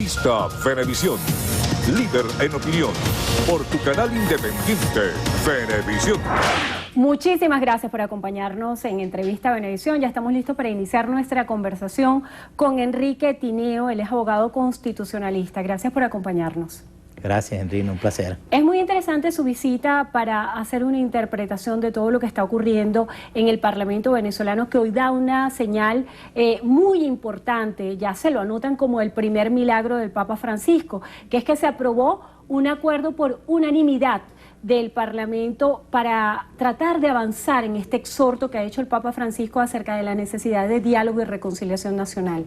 Revista Venevisión, líder en opinión, por tu canal independiente, Venevisión. Muchísimas gracias por acompañarnos en Entrevista Venevisión. Ya estamos listos para iniciar nuestra conversación con Enrique Tineo. Él es abogado constitucionalista. Gracias por acompañarnos. Gracias, Enrique, un placer. Es muy interesante su visita para hacer una interpretación de todo lo que está ocurriendo en el Parlamento venezolano, que hoy da una señal muy importante. Ya se lo anotan como el primer milagro del Papa Francisco, que es que se aprobó un acuerdo por unanimidad del Parlamento para tratar de avanzar en este exhorto que ha hecho el Papa Francisco acerca de la necesidad de diálogo y reconciliación nacional.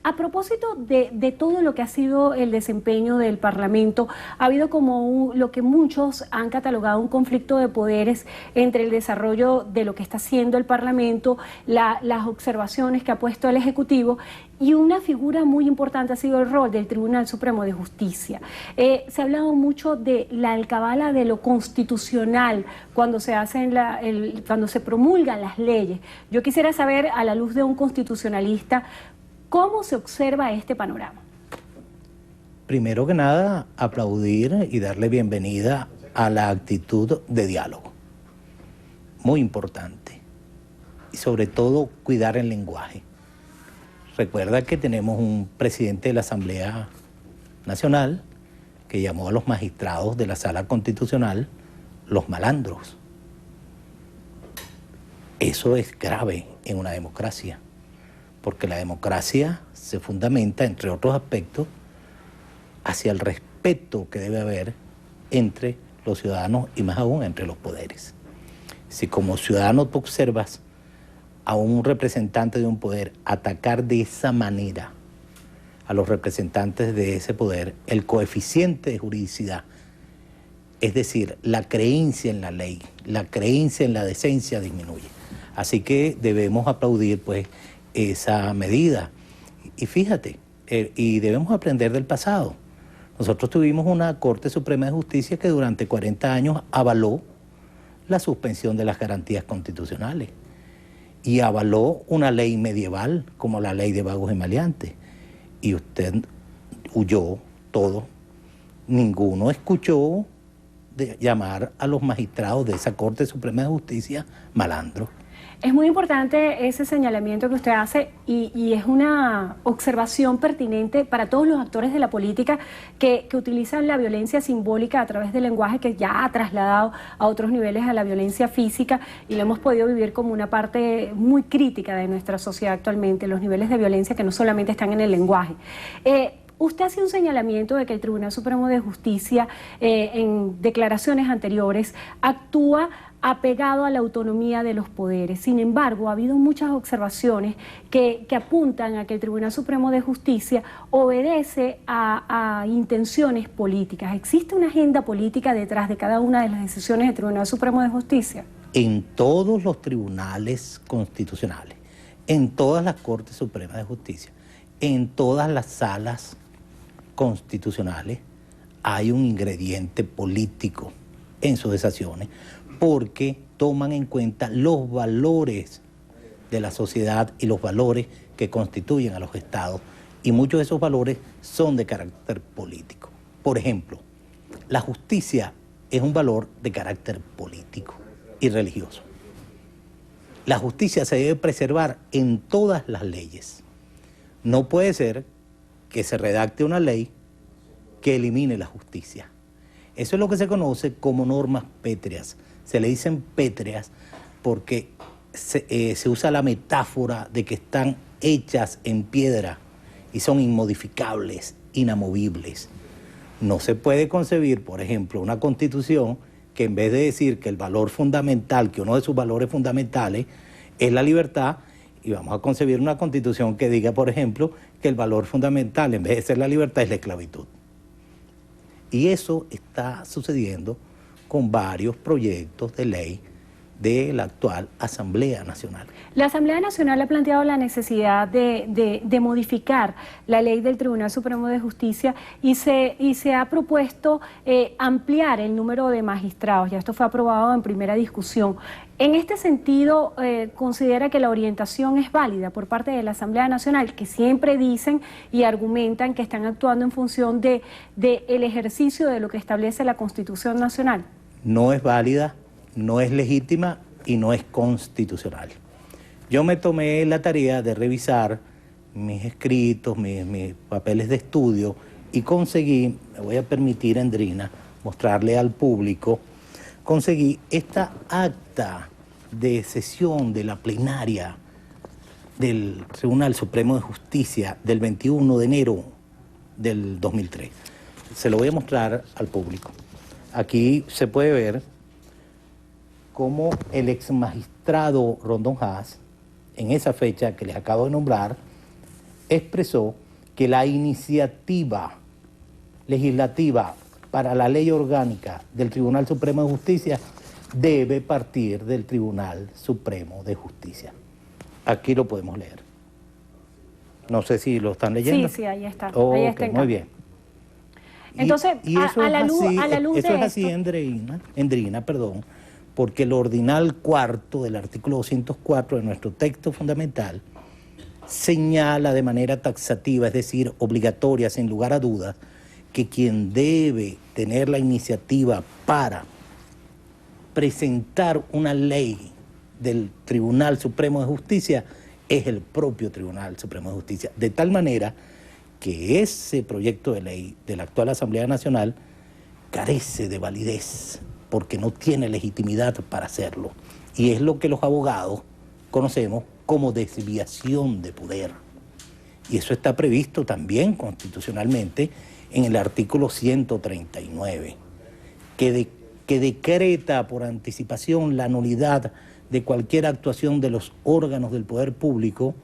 A propósito de todo lo que ha sido el desempeño del Parlamento, ha habido como lo que muchos han catalogado un conflicto de poderes entre el desarrollo de lo que está haciendo el Parlamento, las observaciones que ha puesto el Ejecutivo, y una figura muy importante ha sido el rol del Tribunal Supremo de Justicia. Se ha hablado mucho de la alcabala de lo constitucional cuando se hacen cuando se promulgan las leyes. Yo quisiera saber, a la luz de un constitucionalista, ¿cómo se observa este panorama? Primero que nada, aplaudir y darle bienvenida a la actitud de diálogo. Muy importante. Y sobre todo, cuidar el lenguaje. Recuerda que tenemos un presidente de la Asamblea Nacional que llamó a los magistrados de la Sala Constitucional los malandros. Eso es grave en una democracia, porque la democracia se fundamenta, entre otros aspectos, hacia el respeto que debe haber entre los ciudadanos y más aún entre los poderes. Si como ciudadano tú observas a un representante de un poder atacar de esa manera a los representantes de ese poder, el coeficiente de juridicidad, es decir, la creencia en la ley, la creencia en la decencia disminuye. Así que debemos aplaudir pues esa medida. Y fíjate, y debemos aprender del pasado. Nosotros tuvimos una Corte Suprema de Justicia que durante 40 años avaló la suspensión de las garantías constitucionales y avaló una ley medieval como la ley de vagos y maleantes. Y usted huyó todo, ninguno escuchó de llamar a los magistrados de esa Corte Suprema de Justicia malandros. Es muy importante ese señalamiento que usted hace y es una observación pertinente para todos los actores de la política que utilizan la violencia simbólica a través del lenguaje, que ya ha trasladado a otros niveles a la violencia física, y lo hemos podido vivir como una parte muy crítica de nuestra sociedad actualmente, los niveles de violencia que no solamente están en el lenguaje. Usted hace un señalamiento de que el Tribunal Supremo de Justicia, en declaraciones anteriores, actúa apegado a la autonomía de los poderes. Sin embargo, ha habido muchas observaciones que apuntan a que el Tribunal Supremo de Justicia obedece a intenciones políticas. ¿Existe una agenda política detrás de cada una de las decisiones del Tribunal Supremo de Justicia? En todos los tribunales constitucionales, en todas las Cortes Supremas de Justicia, en todas las salas constitucionales, hay un ingrediente político en sus decisiones, porque toman en cuenta los valores de la sociedad y los valores que constituyen a los estados, y muchos de esos valores son de carácter político. Por ejemplo, la justicia es un valor de carácter político y religioso. La justicia se debe preservar en todas las leyes. No puede ser que se redacte una ley que elimine la justicia. Eso es lo que se conoce como normas pétreas. Se le dicen pétreas porque se usa la metáfora de que están hechas en piedra y son inmodificables, inamovibles. No se puede concebir, por ejemplo, una constitución que en vez de decir que el valor fundamental, que uno de sus valores fundamentales es la libertad, y vamos a concebir una constitución que diga, por ejemplo, que el valor fundamental, en vez de ser la libertad, es la esclavitud. Y eso está sucediendo con varios proyectos de ley de la actual Asamblea Nacional. La Asamblea Nacional ha planteado la necesidad de modificar la ley del Tribunal Supremo de Justicia y se ha propuesto ampliar el número de magistrados. Ya esto fue aprobado en primera discusión. En este sentido, ¿considera que la orientación es válida por parte de la Asamblea Nacional, que siempre dicen y argumentan que están actuando en función del ejercicio de lo que establece la Constitución Nacional? No es válida, no es legítima y no es constitucional. Yo me tomé la tarea de revisar mis escritos, mis papeles de estudio y conseguí, me voy a permitir, Andrina, mostrarle al público, conseguí esta acta de sesión de la plenaria del Tribunal Supremo de Justicia del 21 de enero del 2003. Se lo voy a mostrar al público. Aquí se puede ver cómo el ex magistrado Rondón Haas, en esa fecha que les acabo de nombrar, expresó que la iniciativa legislativa para la ley orgánica del Tribunal Supremo de Justicia debe partir del Tribunal Supremo de Justicia. Aquí lo podemos leer. No sé si lo están leyendo. Sí, ahí está. Oh, ahí está muy bien. Entonces, eso a la luz eso de es así, esto, Andrina, porque el ordinal cuarto del artículo 204 de nuestro texto fundamental señala de manera taxativa, es decir, obligatoria, sin lugar a dudas, que quien debe tener la iniciativa para presentar una ley del Tribunal Supremo de Justicia es el propio Tribunal Supremo de Justicia. De tal manera que ese proyecto de ley de la actual Asamblea Nacional carece de validez porque no tiene legitimidad para hacerlo. Y es lo que los abogados conocemos como desviación de poder. Y eso está previsto también constitucionalmente en el artículo 139, que decreta por anticipación la nulidad de cualquier actuación de los órganos del poder público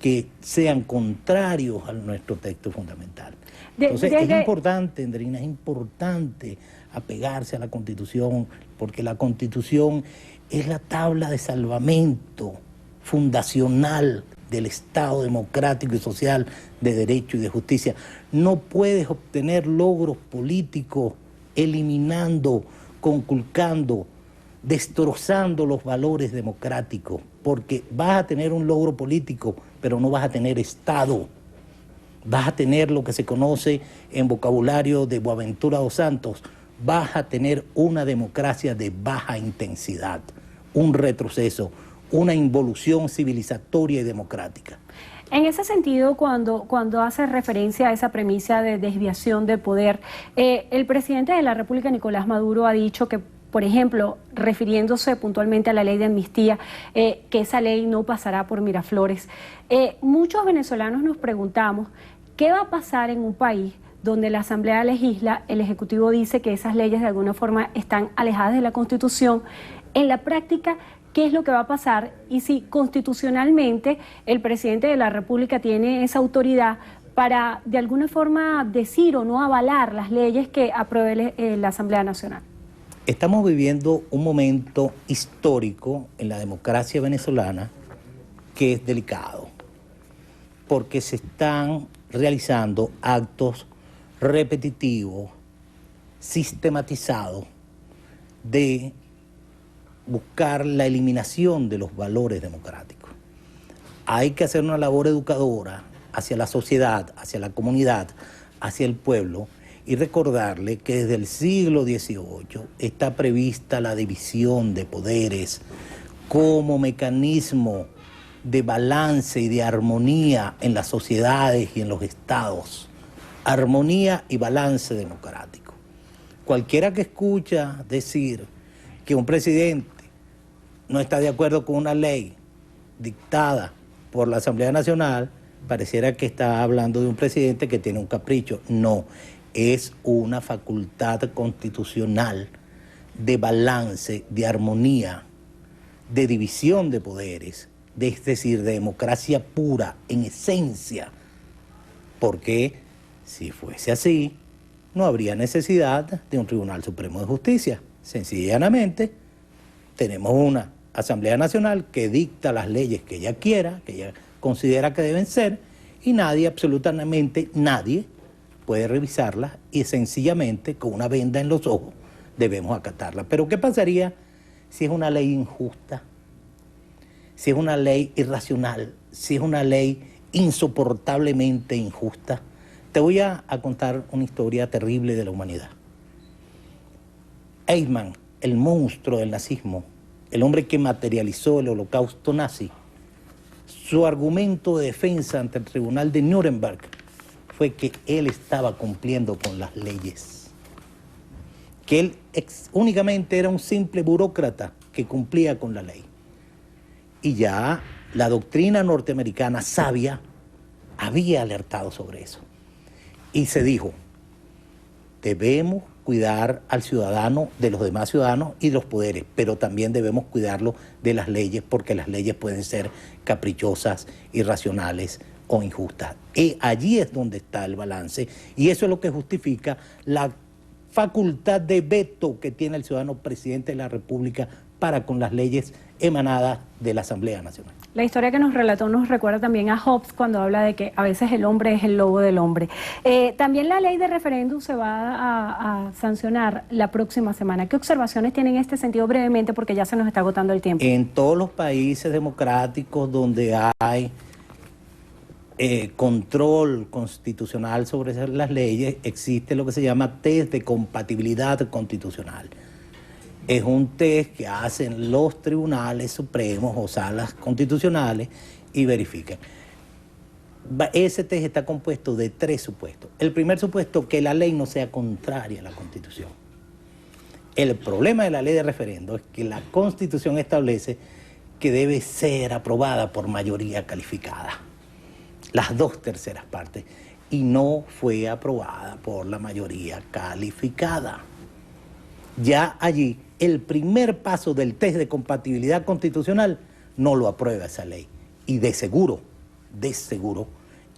que sean contrarios a nuestro texto fundamental. Entonces es importante, Andrina, es importante apegarse a la Constitución, porque la Constitución es la tabla de salvamento fundacional del Estado democrático y social de derecho y de justicia. No puedes obtener logros políticos eliminando, conculcando, destrozando los valores democráticos, porque vas a tener un logro político, pero no vas a tener Estado. Vas a tener lo que se conoce en vocabulario de Boaventura dos Santos, vas a tener una democracia de baja intensidad, un retroceso, una involución civilizatoria y democrática. En ese sentido, cuando hace referencia a esa premisa de desviación de poder, el presidente de la República, Nicolás Maduro, ha dicho que, por ejemplo, refiriéndose puntualmente a la ley de amnistía, que esa ley no pasará por Miraflores. Muchos venezolanos nos preguntamos, ¿qué va a pasar en un país donde la Asamblea legisla, el Ejecutivo dice que esas leyes de alguna forma están alejadas de la Constitución? En la práctica, ¿qué es lo que va a pasar? Y si constitucionalmente el presidente de la República tiene esa autoridad para de alguna forma decir o no avalar las leyes que apruebe la Asamblea Nacional. Estamos viviendo un momento histórico en la democracia venezolana que es delicado, porque se están realizando actos repetitivos, sistematizados, de buscar la eliminación de los valores democráticos. Hay que hacer una labor educadora hacia la sociedad, hacia la comunidad, hacia el pueblo, y recordarle que desde el siglo XVIII está prevista la división de poderes como mecanismo de balance y de armonía en las sociedades y en los estados. Armonía y balance democrático. Cualquiera que escucha decir que un presidente no está de acuerdo con una ley dictada por la Asamblea Nacional, pareciera que está hablando de un presidente que tiene un capricho. No, es una facultad constitucional de balance, de armonía, de división de poderes, es decir, de democracia pura, en esencia, porque si fuese así, no habría necesidad de un Tribunal Supremo de Justicia. Sencillamente, tenemos una Asamblea Nacional que dicta las leyes que ella quiera, que ella considera que deben ser, y nadie, absolutamente nadie, puede revisarlas y sencillamente con una venda en los ojos debemos acatarla. Pero ¿qué pasaría si es una ley injusta? Si es una ley irracional, si es una ley insoportablemente injusta. Te voy a contar una historia terrible de la humanidad. Eichmann, el monstruo del nazismo, el hombre que materializó el holocausto nazi, su argumento de defensa ante el tribunal de Nuremberg fue que él estaba cumpliendo con las leyes, que él únicamente era un simple burócrata que cumplía con la ley. Y ya la doctrina norteamericana sabia había alertado sobre eso. Y se dijo, debemos cuidar al ciudadano de los demás ciudadanos y de los poderes, pero también debemos cuidarlo de las leyes, porque las leyes pueden ser caprichosas, irracionales o injustas. Y allí es donde está el balance, y eso es lo que justifica la facultad de veto que tiene el ciudadano presidente de la República para con las leyes emanadas de la Asamblea Nacional. La historia que nos relató nos recuerda también a Hobbes cuando habla de que a veces el hombre es el lobo del hombre. También la ley de referéndum se va a sancionar la próxima semana. ¿Qué observaciones tienen en este sentido brevemente? Porque ya se nos está agotando el tiempo. En todos los países democráticos donde hay control constitucional sobre las leyes, existe lo que se llama test de compatibilidad constitucional. Es un test que hacen los tribunales supremos o salas constitucionales y verifican. Ese test está compuesto de 3 supuestos. El primer supuesto, que la ley no sea contraria a la Constitución. El problema de la ley de referendo es que la Constitución establece que debe ser aprobada por mayoría calificada, las 2/3 partes, y no fue aprobada por la mayoría calificada. Ya allí, el primer paso del test de compatibilidad constitucional no lo aprueba esa ley. Y de seguro,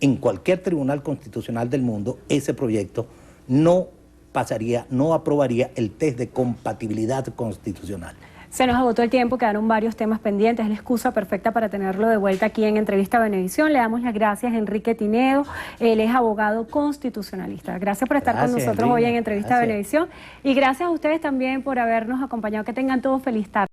en cualquier tribunal constitucional del mundo, ese proyecto no pasaría, no aprobaría el test de compatibilidad constitucional. Se nos agotó el tiempo, quedaron varios temas pendientes, es la excusa perfecta para tenerlo de vuelta aquí en Entrevista Venevisión. Le damos las gracias a Enrique Tinedo, él es abogado constitucionalista. Gracias por estar con nosotros hoy en Entrevista Venevisión, y gracias a ustedes también por habernos acompañado. Que tengan todos feliz tarde.